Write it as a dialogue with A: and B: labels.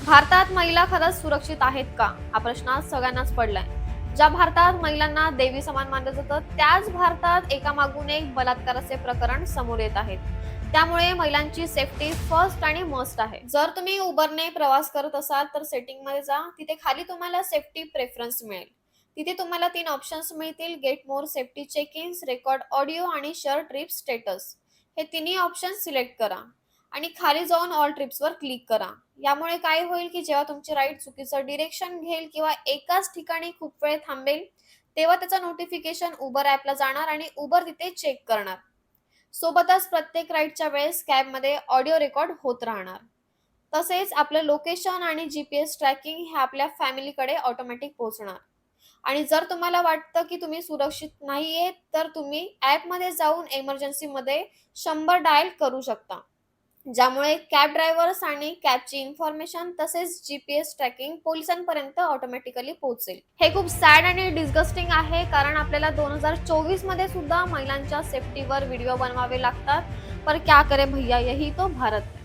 A: भारतात महिला खरंच सुरक्षित आहेत का? हा प्रश्न आज सगळ्यांनाच पडलाय. ज्या भारतात महिलांना देवी समान मानलं जातं, त्याच भारतात एकामागून एक बलात्काराचे प्रकरण समोर येत आहेत. त्यामुळे महिलांची सेफ्टी फर्स्ट आणि मस्ट आहे. जर तुम्ही उबरने प्रवास करत असाल तर सेटिंगमध्ये जा. तिथे खाली तुम्हाला सेफ्टी प्रेफरन्स मिळेल. तिथे तुम्हाला 3 ऑप्शन्स मिळतील: get more safety check ins, record audio आणि शेअर ट्रिप स्टेटस. हे तिन्ही ऑप्शन सिलेक्ट करा आणि खाली जाऊन ऑल ट्रिप्सवर क्लिक करा. यामुळे काय होईल की जेव्हा तुमची राईड चुकीचं डिरेक्शन घेईल किंवा एकाच ठिकाणी खूप वेळ थांबेल, तेव्हा त्याचं नोटिफिकेशन उबर ॲपला जाणार आणि उबर तिथे चेक करणार. सोबतच प्रत्येक राईडच्या वेळेस कॅबमध्ये ऑडिओ रेकॉर्ड होत राहणार. तसेच आपलं लोकेशन आणि जीपीएस ट्रॅकिंग हे आपल्या फॅमिलीकडे ऑटोमॅटिक पोहोचणार. आणि जर तुम्हाला वाटतं की तुम्ही सुरक्षित नाहीये, तर तुम्ही ॲपमध्ये जाऊन इमर्जन्सीमध्ये 100 डायल करू शकता. ज्यामुळे कॅब ड्रायव्हर्स आणि कॅबची इन्फॉर्मेशन तसेच जीपीएस ट्रॅकिंग पोलिसांपर्यंत ऑटोमॅटिकली पोहोचेल. हे खूप सॅड आणि डिस्गस्टिंग आहे, कारण आपल्याला 2024 मध्ये सुद्धा महिलांच्या सेफ्टीवर व्हिडिओ बनवावे लागतात. पर क्या करे भैया, यही तो भारत है.